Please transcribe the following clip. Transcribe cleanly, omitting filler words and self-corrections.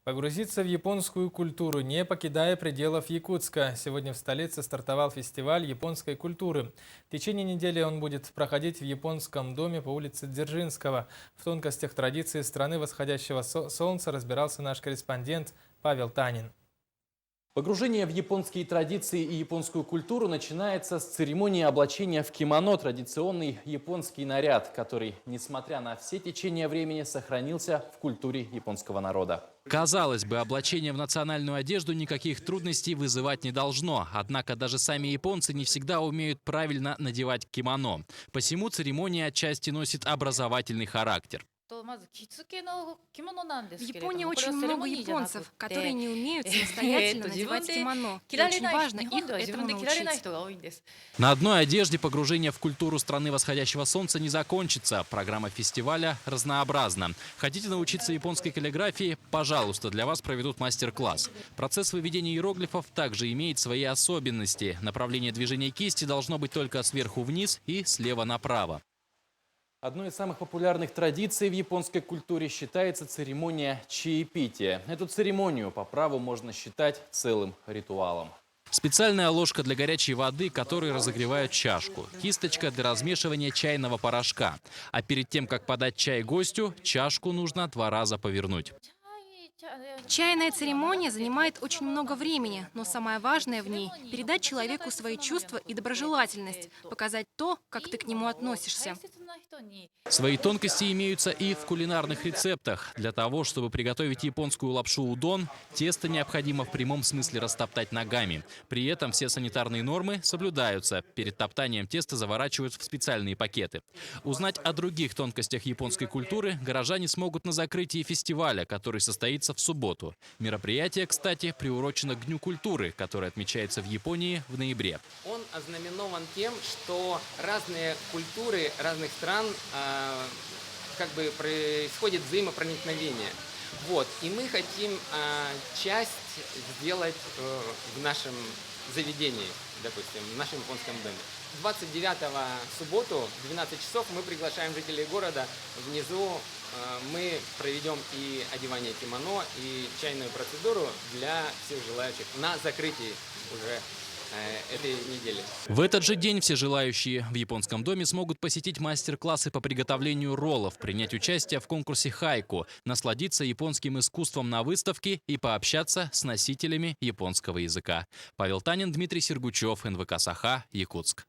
Погрузиться в японскую культуру, не покидая пределов Якутска. Сегодня в столице стартовал фестиваль японской культуры. В течение недели он будет проходить в японском доме по улице Дзержинского. В тонкостях традиции страны восходящего солнца разбирался наш корреспондент Павел Танин. Погружение в японские традиции и японскую культуру начинается с церемонии облачения в кимоно, традиционный японский наряд, который, несмотря на все течения времени, сохранился в культуре японского народа. Казалось бы, облачение в национальную одежду никаких трудностей вызывать не должно. Однако даже сами японцы не всегда умеют правильно надевать кимоно. Посему церемония отчасти носит образовательный характер. В Японии очень много японцев, которые не умеют самостоятельно надевать кимоно. И очень важно их этому научить. На одной одежде погружение в культуру страны восходящего солнца не закончится. Программа фестиваля разнообразна. Хотите научиться японской каллиграфии? Пожалуйста, для вас проведут мастер-класс. Процесс выведения иероглифов также имеет свои особенности. Направление движения кисти должно быть только сверху вниз и слева направо. Одной из самых популярных традиций в японской культуре считается церемония чаепития. Эту церемонию по праву можно считать целым ритуалом. Специальная ложка для горячей воды, которой разогревают чашку. Кисточка для размешивания чайного порошка. А перед тем, как подать чай гостю, чашку нужно 2 раза повернуть. Чайная церемония занимает очень много времени, но самое важное в ней – передать человеку свои чувства и доброжелательность, показать то, как ты к нему относишься. Свои тонкости имеются и в кулинарных рецептах. Для того, чтобы приготовить японскую лапшу удон, тесто необходимо в прямом смысле растоптать ногами. При этом все санитарные нормы соблюдаются. Перед топтанием теста заворачивают в специальные пакеты. Узнать о других тонкостях японской культуры горожане смогут на закрытии фестиваля, который состоится в субботу. Мероприятие, кстати, приурочено к Дню культуры, который отмечается в Японии в ноябре. Он ознаменован тем, что разные культуры разных стран как бы происходит взаимопроникновение. Вот. И мы хотим часть сделать в нашем заведении, допустим, в нашем японском доме. 29-го субботу в 12 часов мы приглашаем жителей города. Внизу мы проведем и одевание кимоно, и чайную процедуру для всех желающих на закрытии уже этой недели. В этот же день все желающие в японском доме смогут посетить мастер-классы по приготовлению роллов, принять участие в конкурсе хайку, насладиться японским искусством на выставке и пообщаться с носителями японского языка. Павел Танин, Дмитрий Сергучев, НВК «Саха», Якутск.